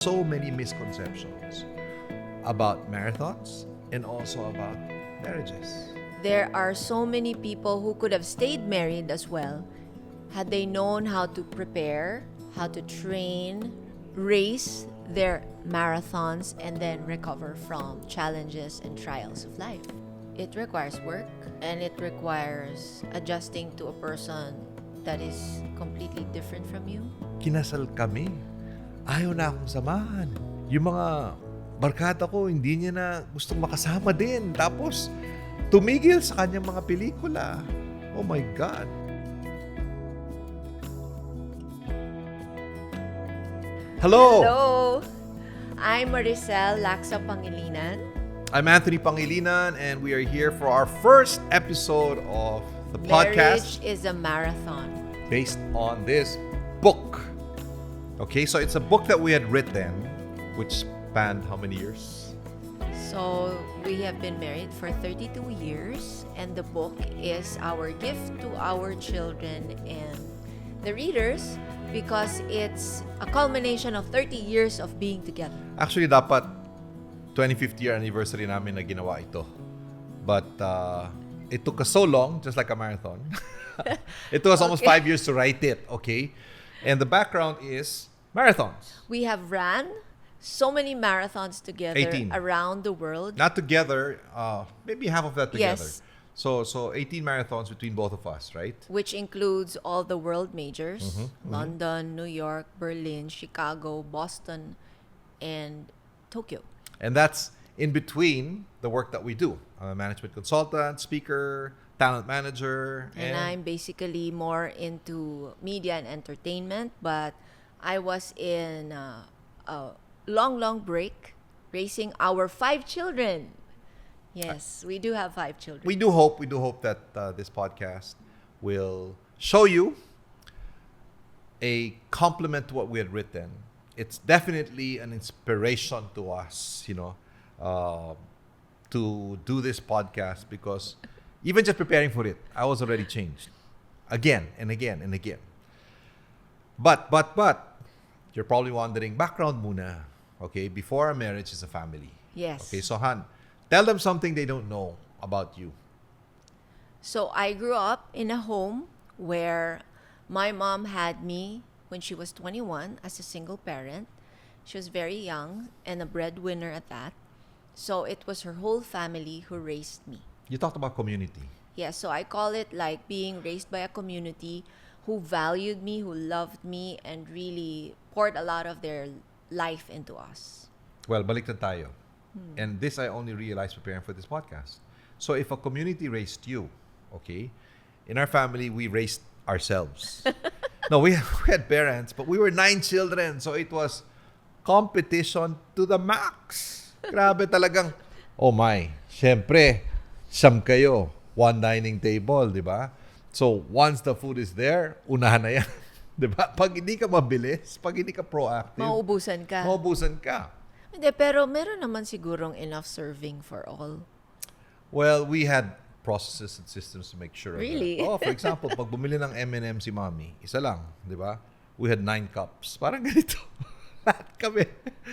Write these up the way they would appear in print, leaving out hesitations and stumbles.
So many misconceptions about marathons and also about marriages. There are so many people who could have stayed married as well had they known how to prepare, how to train, race their marathons, and then recover from challenges and trials of life. It requires work and it requires adjusting to a person that is completely different from you. Kinasal kami. Ayaw na akong samahan. Yung mga barkada ko, hindi niya na gustong makasama din. Tapos, tumigil sa kanyang mga pelikula. Oh my God. Hello! Hello! I'm Maricel Laxa-Pangilinan. I'm Anthony Pangilinan, and we are here for our first episode of the podcast Marriage is a marathon. based on this book. Okay, so it's a book that we had written, which spanned how many years? So, we have been married for 32 years, and the book is our gift to our children and the readers because it's a culmination of 30 years of being together. Actually, dapat 25th year anniversary namin na ginawa ito. But it took us so long, just like a marathon. It took us almost 5 years to write it, okay? And the background is marathons. We have ran so many marathons together 18. around the world. Not together, maybe half of that together. Yes. So 18 marathons between both of us, right? Which includes all the world majors, London, New York, Berlin, Chicago, Boston, and Tokyo. And that's in between the work that we do. I'm a management consultant, speaker, talent manager. And I'm basically more into media and entertainment, but I was in a long break raising our 5 children. Yes, we do have 5 children. We do hope that this podcast will show you a compliment to what we had written. It's definitely an inspiration to us, to do this podcast because even just preparing for it, I was already changed again and again and again. But you're probably wondering, background muna, okay? Before a marriage is a family. Yes. Okay, so Han, tell them something they don't know about you. So I grew up in a home where my mom had me when she was 21 as a single parent. She was very young and a breadwinner at that. So it was her whole family who raised me. You talked about community. Yeah, so I call it like being raised by a community who valued me, who loved me, and really poured a lot of their life into us. Well, baliktad tayo. And this I only realized preparing for this podcast. So if a community raised you, okay, in our family, we raised ourselves. No, we had parents, but we were 9 children. So it was competition to the max. Grabe talagang, oh my, syempre, siyam kayo, one dining table, di ba? So once the food is there, unahan na yan. Di ba? Pag hindi ka mabilis, pag hindi ka proactive, Mauubusan ka. maubusan ka. Hindi, pero meron naman sigurong enough serving for all. Well, we had processes and systems to make sure of Really? that. Oh, for example, pag bumili ng M&M si Mommy, isa lang, di ba? We had 9 cups. Parang ganito. Lahat kami.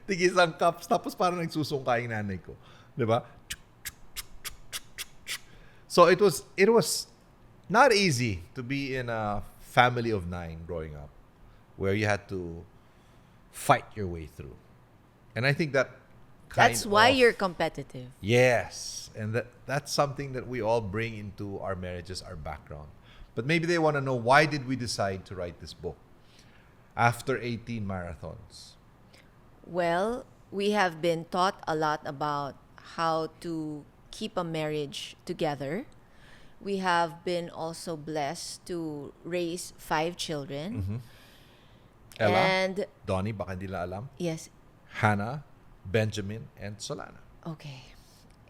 Tig-isang cups. Tapos parang nagsusungka yung nanay ko. Di ba? So it was not easy to be in a family of 9 growing up where you had to fight your way through. And I think that That's why of- you're competitive. Yes. And that's something that we all bring into our marriages, our background. But maybe they want to know, why did we decide to write this book after 18 marathons? Well, we have been taught a lot about how to keep a marriage together. We have been also blessed to raise 5 children. Ella, And Donnie, baka hindi la alam, yes, Hannah, Benjamin, and Solana. okay.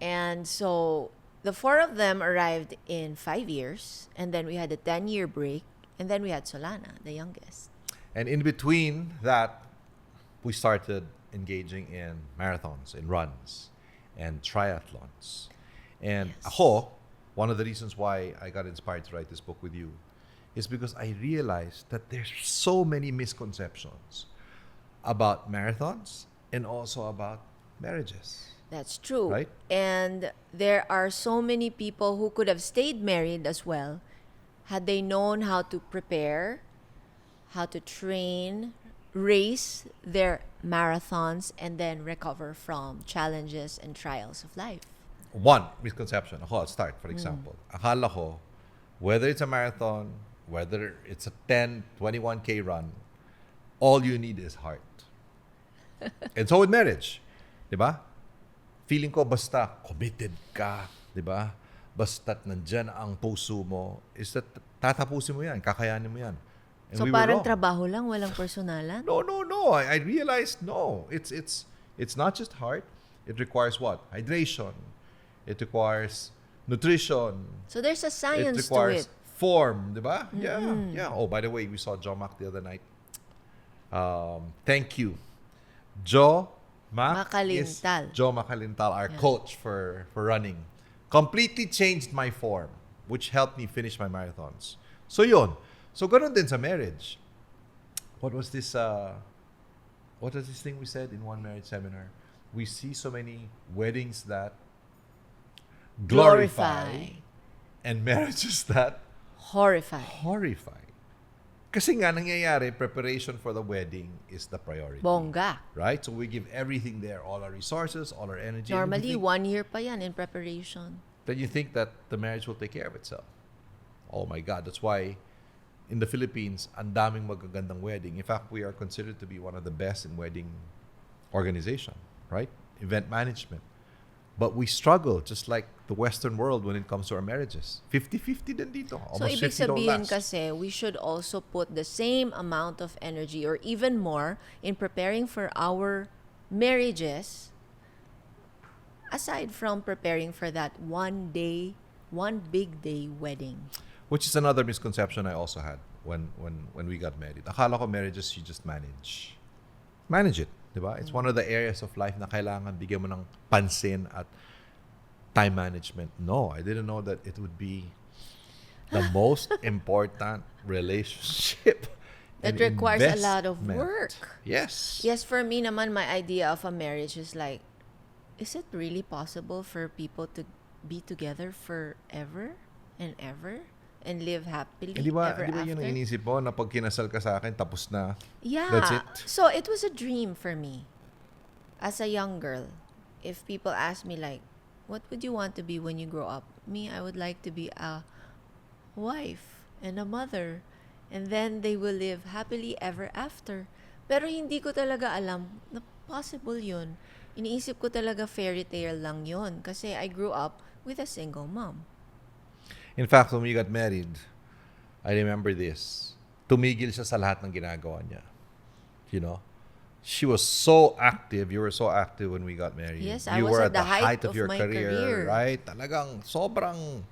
And so the 4 of them arrived in 5 years, and then we had a 10-year break, and then we had Solana, the youngest. And in between that, we started engaging in marathons, in runs, and triathlons. And Yes. ako, one of the reasons why I got inspired to write this book with you is because I realized that there's so many misconceptions about marathons and also about marriages. That's true. Right? And there are so many people who could have stayed married as well had they known how to prepare, how to train, race their marathons, and then recover from challenges and trials of life. One misconception. I'll start, for example. Akala ko, whether it's a marathon, whether it's a 10, 21K run, all you need is heart. And so with marriage, di ba? Feeling ko basta committed ka, di ba? Basta't nandyan ang puso mo, is that tatapusin mo yan, kakayanin mo yan. And So we were parang wrong. trabaho lang, walang personalan? No. I realized no. It's not just heart. It requires what? Hydration. It requires nutrition. So there's a It science to requires it. form, di ba? Yeah. Oh, by the way, we saw Joe Mac the other night. Thank you. Joe Mac is Makalintal. Joe Makalintal, our coach for running. Completely changed my form, which helped me finish my marathons. So yun. So ganun din sa marriage. What was this thing we said in one marriage seminar? We see so many weddings that glorify and marriages that Horrifying. horrify. Kasi nga nangyayari, preparation for the wedding is the priority. Bongga. Right? So we give everything there, all our resources, all our energy. And Normally, you think, 1 year pa yan in preparation. then you think that the marriage will take care of itself. Oh my God, that's why in the Philippines, ang daming magagandang wedding. In fact, we are considered to be one of the best in wedding organization, right? Event management. But we struggle, just like the Western world, when it comes to our marriages. 50-50 din dito. So, Almost ibig 50 don't sabihin last. kasi, we should also put the same amount of energy or even more in preparing for our marriages aside from preparing for that one big day wedding. Which is another misconception I also had when we got married. Akala ko marriages, you just manage. Manage it, di ba? It's one of the areas of life na kailangan bigyan mo ng pansin at time management. No, I didn't know that it would be the most important relationship. That and requires a lot of investment. work. Yes. Yes, for me naman, my idea of a marriage is like, is it really possible for people to be together forever and ever and live happily Di ba ever yun ang after? inisip mo na pag kinasal ka sa akin, tapos na. Yeah. That's it? So it was a dream for me as a young girl. If people ask me like, what would you want to be when you grow up? Me, I would like to be a wife and a mother. And then they will live happily ever after. Pero hindi ko talaga alam na possible yun. Iniisip ko talaga fairy tale lang yun. Kasi I grew up with a single mom. In fact, when we got married, I remember this. Tumigil siya sa lahat ng ginagawa niya. You know? She was so active. You were so active when we got married. Yes, I you was were at the height of of your my career, career. right? Talagang sobrang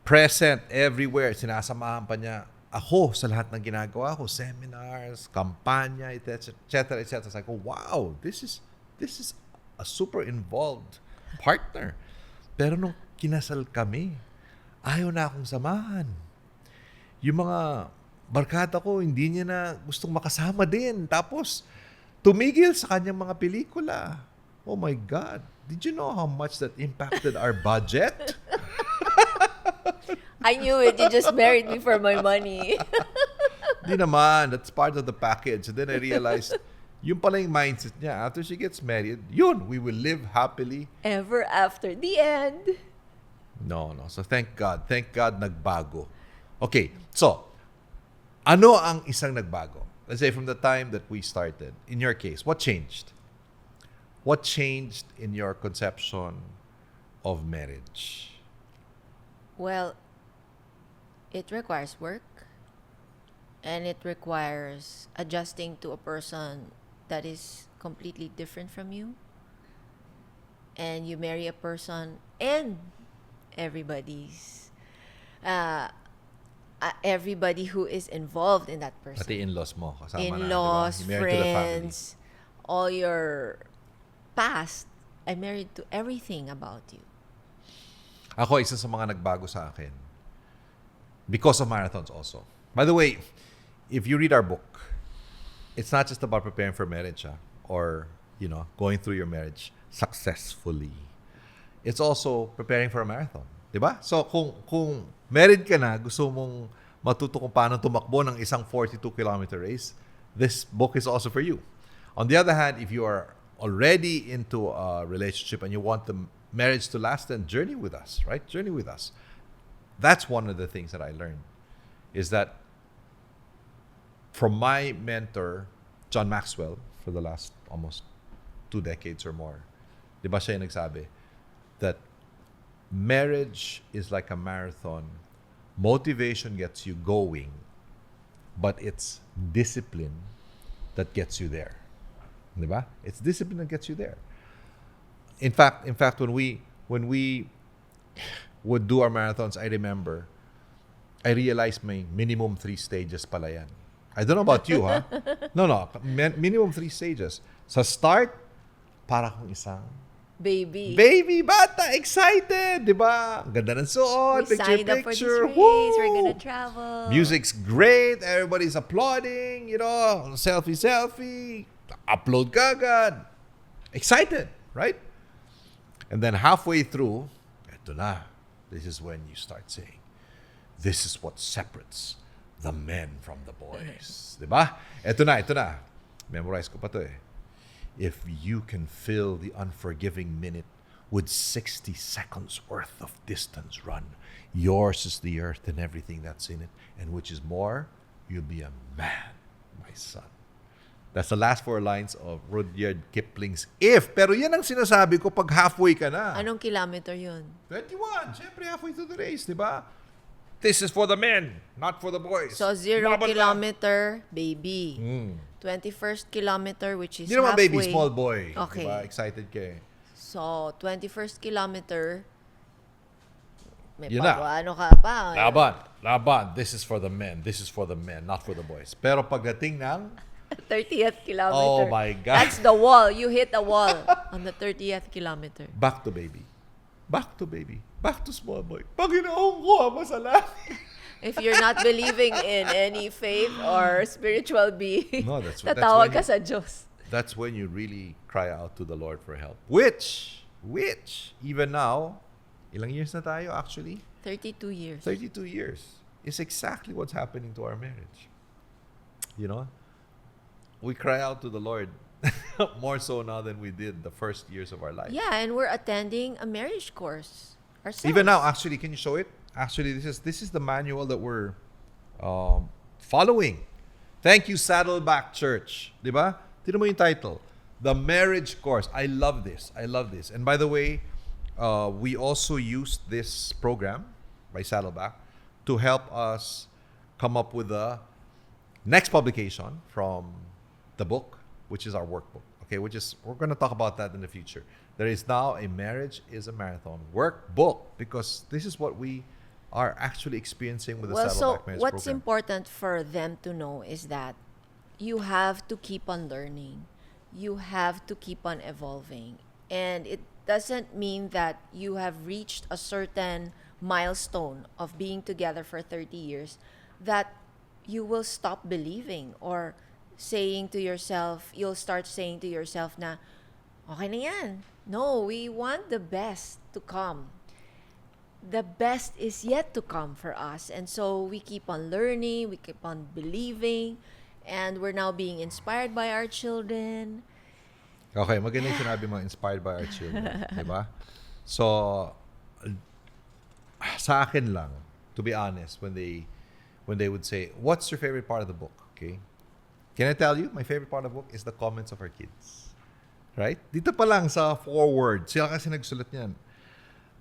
present everywhere. Sinasamahan pa niya ako sa lahat ng ginagawa ko, seminars, kampanya, etc., etc. It's like, oh, wow, this is a super involved partner. Pero nung kinasal kami, ayaw na akong samahan. Yung mga barkada ko, hindi niya na gustong makasama din. Tapos, tumigil sa kanyang mga pelikula. Oh my God. Did you know how much that impacted our budget? I knew it. You just married me for my money. Di naman. That's part of the package. And then I realized, yung pala yung mindset niya. After she gets married, yun, we will live happily. Ever after. The end. No. So thank God. Thank God nagbago. Okay. So, ano ang isang nagbago? Let's say from the time that we started. In your case, what changed? What changed in your conception of marriage? Well, it requires work. And it requires adjusting to a person that is completely different from you. And you marry a person and everybody who is involved in that person. Pati in-laws mo. Kasama In-laws, na, di ba? You're married to the family. friends, all your past. I married to everything about you. Ako, isa sa mga nagbago sa akin. Because of marathons also. By the way, if you read our book, it's not just about preparing for marriage, or going through your marriage successfully. It's also preparing for a marathon, 'di ba? So kung married ka na, gusto mong matuto kung paano tumakbo ng isang 42-kilometer race, this book is also for you. On the other hand, if you are already into a relationship and you want the marriage to last, then journey with us, right? Journey with us. That's one of the things that I learned, is that from my mentor, John Maxwell, for the last almost 2 decades or more, di ba siya yung nagsabi that marriage is like a marathon. Motivation gets you going, but it's discipline that gets you there. Di ba? It's discipline that gets you there. In fact, when we would do our marathons, I remember, I realized may minimum 3 stages pala yan. I don't know about you, ha? No. Minimum 3 stages. Sa start, para kung isang baby bata, excited, di ba? Ang ganda ng suot, We signed up for this picture. race. Woo! We're gonna travel. Music's great. Everybody's applauding, selfie. Upload kagad. Excited, right? And then halfway through, eto na. This is when you start saying, this is what separates the men from the boys. Diba? Eto na. Memorize ko pa to eh. If you can fill the unforgiving minute with 60 seconds worth of distance run, yours is the earth and everything that's in it, and which is more, you'll be a man, my son. That's the last 4 lines of Rudyard Kipling's If. Pero yan ang sinasabi ko pag halfway ka na. Anong kilometer yun? 21. Siyempre, halfway through the race, di ba? This is for the men, not for the boys. So, 0 Laban lang. kilometer, baby. 21st kilometer, which is Hindi naman halfway. baby, small boy. Okay. Diba? Excited ka eh. So, 21st kilometer, may Yun na. ano ka pa. Laban. This is for the men. This is for the men, not for the boys. Pero pagdating ng 30th kilometer. Oh my God. That's the wall. You hit a wall on the 30th kilometer. back to baby. Back to small boy. Panginoon ko, masalanan. If you're not believing in any faith or spiritual being, No, that's tatawag when ka sa Diyos. That's when you really cry out to the Lord for help. Which, even now, ilang years na tayo actually? 32 years. 32 years is exactly what's happening to our marriage. We cry out to the Lord more so now than we did the first years of our life. Yeah, and we're attending a marriage course ourselves. Even now, actually, can you show it? Actually, this is the manual that we're following. Thank you, Saddleback Church. Diba? Tignan mo yung title. The Marriage Course. I love this. And by the way, we also used this program by Saddleback to help us come up with the next publication from the book, which is our workbook. Okay, we're going to talk about that in the future. There is now a Marriage is a Marathon workbook, because this is what we are actually experiencing with the Saddleback Marriage what's program. important for them to know is that you have to keep on learning. You have to keep on evolving. And it doesn't mean that you have reached a certain milestone of being together for 30 years that you will stop believing or you'll start saying to yourself na, okay na yan. No, we want the best to come. The best is yet to come for us. And so we keep on learning, we keep on believing, and we're now being inspired by our children. Okay, maganda yung sinabi mo, inspired by our children. Diba? So, sa akin lang, to be honest, when they would say, what's your favorite part of the book? Okay? Can I tell you, my favorite part of the book is the comments of our kids. Right? Dito pa lang sa foreword, sila kasi nagsulat niyan.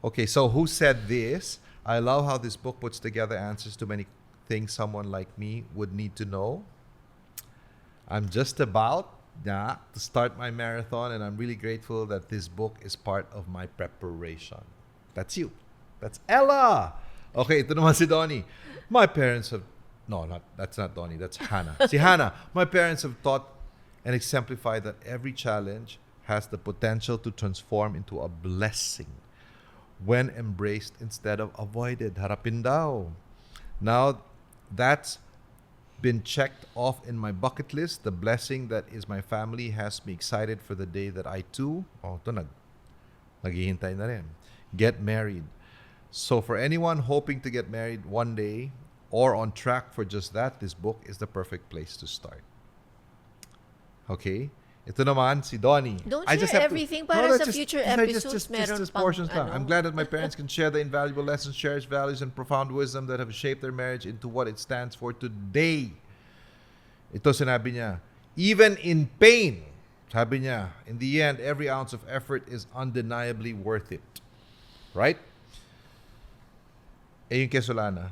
Okay, so who said this? I love how this book puts together answers to many things someone like me would need to know. I'm just about to start my marathon, and I'm really grateful that this book is part of my preparation. That's you. That's Ella. Okay, ito naman si Donnie. My parents have... No, that's not Donnie. That's Hannah. Si Hannah. My parents have taught and exemplified that every challenge has the potential to transform into a blessing when embraced instead of avoided. Harapin daw. Now, that's been checked off in my bucket list. The blessing that is my family has me excited for the day that I too, naghihintay na rin, get married. So for anyone hoping to get married one day or on track for just that, this book is the perfect place to start. Okay? Ito naman, si Donnie. Don't I share just have everything to, para no, sa just- future just- episodes. just Meron pang portions lang. ano. I'm glad that my parents can share the invaluable lessons, cherished values, and profound wisdom that have shaped their marriage into what it stands for today. Ito sinabi niya, even in pain, sabi niya, in the end, every ounce of effort is undeniably worth it. Right? Eh yung kay Solana,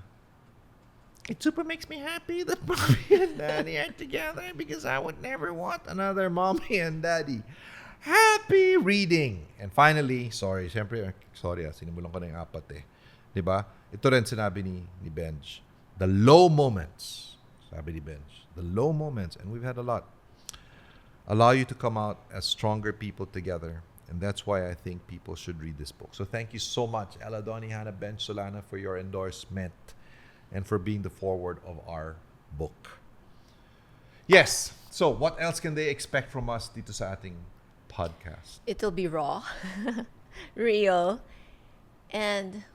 it super makes me happy that mommy and daddy are together because I would never want another mommy and daddy. Happy reading! And finally, sorry, sinimulong ko na yung apat eh. Diba? Ito rin sinabi ni Benj. The low moments, sabi ni Benj, the low moments, and we've had a lot, allow you to come out as stronger people together. And that's why I think people should read this book. So thank you so much, Ella, Donnie, Hannah, Benj, Solana, for your endorsement and for being the forward of our book. Yes. So what else can they expect from us dito sa ating podcast? It'll be raw, real, and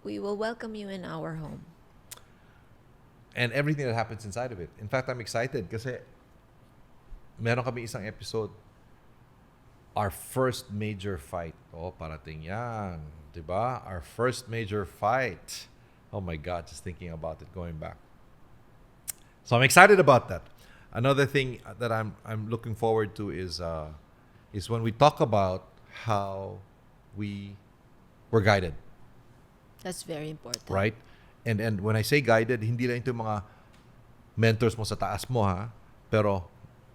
we will welcome you in our home. And everything that happens inside of it. In fact, I'm excited kasi meron kami isang episode, our first major fight. Oh, parating yan. Diba? Our first major fight. Oh my God, just thinking about it, going back. So I'm excited about that. Another thing that I'm looking forward to is when we talk about how we were guided. That's very important. Right? And when I say guided, hindi lang ito yung mga mentors mo sa taas mo, ha? Pero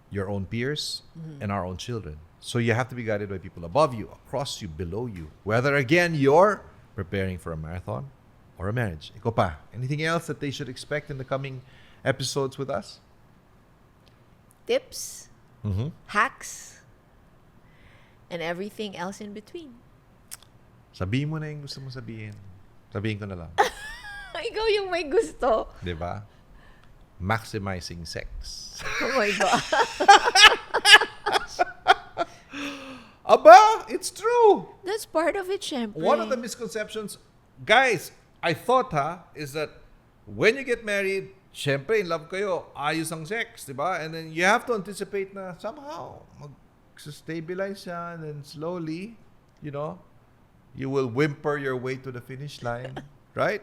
your own peers and our own children. So you have to be guided by people above you, across you, below you. Whether, again, you're preparing for a marathon or a marriage. Ikaw pa, anything else that they should expect in the coming episodes with us? Tips, hacks, and everything else in between. Sabihin mo na yung gusto mo sabihin. Sabihin ko na lang. Ikaw yung may gusto. Diba? Maximizing sex. Oh my God. Aba, it's true. That's part of it, syempre. One of the misconceptions, guys, I thought is that when you get married, syempre in love kayo, ayos ang sex, diba? And then you have to anticipate na somehow mag-stabilize siya, and then slowly, you will whimper your way to the finish line, right?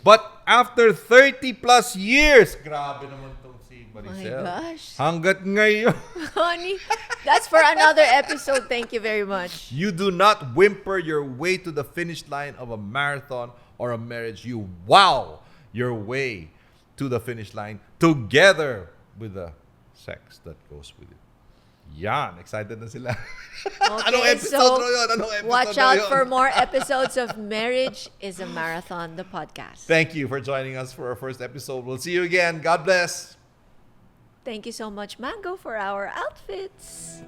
But after 30 plus years, grabe naman tong si Maricel. My gosh. Hanggat ngayon. Honey, that's for another episode. Thank you very much. You do not whimper your way to the finish line of a marathon or a marriage. You wow your way to the finish line together with the sex that goes with it. Yan, excited na sila. Okay, Anong episode so yun? Anong episode watch na out yun? for more episodes of Marriage is a Marathon, the podcast. Thank you for joining us for our first episode. We'll see you again. God bless. Thank you so much, Mango, for our outfits.